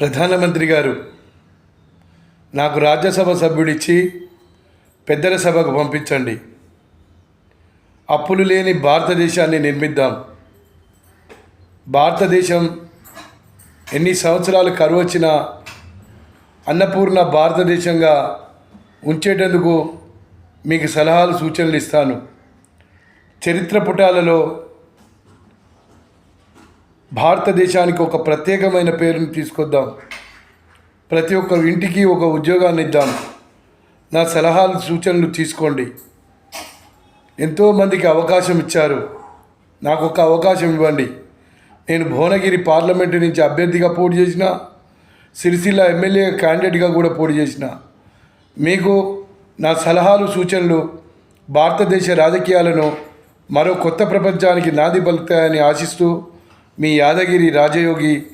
ప్రధానమంత్రి గారు నాకు రాజ్యసభ సభ్యుడిచ్చి పెద్దల సభకు పంపించండి. అప్పులు లేని భారతదేశాన్ని నిర్మిద్దాం. భారతదేశం ఎన్ని సంవత్సరాలు కరువు వచ్చినా అన్నపూర్ణ భారతదేశంగా ఉంచేటందుకు మీకు సలహాలు సూచనలు ఇస్తాను. చరిత్ర పుటాలలో భారతదేశానికి ఒక ప్రత్యేకమైన పేరును తీసుకొద్దాం. ప్రతి ఒక్క ఇంటికి ఒక ఉద్యోగాన్ని ఇద్దాం. నా సలహాలు సూచనలు తీసుకోండి. ఎంతోమందికి అవకాశం ఇచ్చారు, నాకు ఒక అవకాశం ఇవ్వండి. నేను భువనగిరి పార్లమెంటు నుంచి అభ్యర్థిగా పోటీ చేసిన, సిరిసిల్ల ఎమ్మెల్యే క్యాండిడేట్గా కూడా పోటీ చేసిన. మీకు నా సలహాలు సూచనలు భారతదేశ రాజకీయాలను మరో కొత్త ప్రపంచానికి నాంది పలుకుతాయని ఆశిస్తూ మీ యాదగిరి రాజయోగి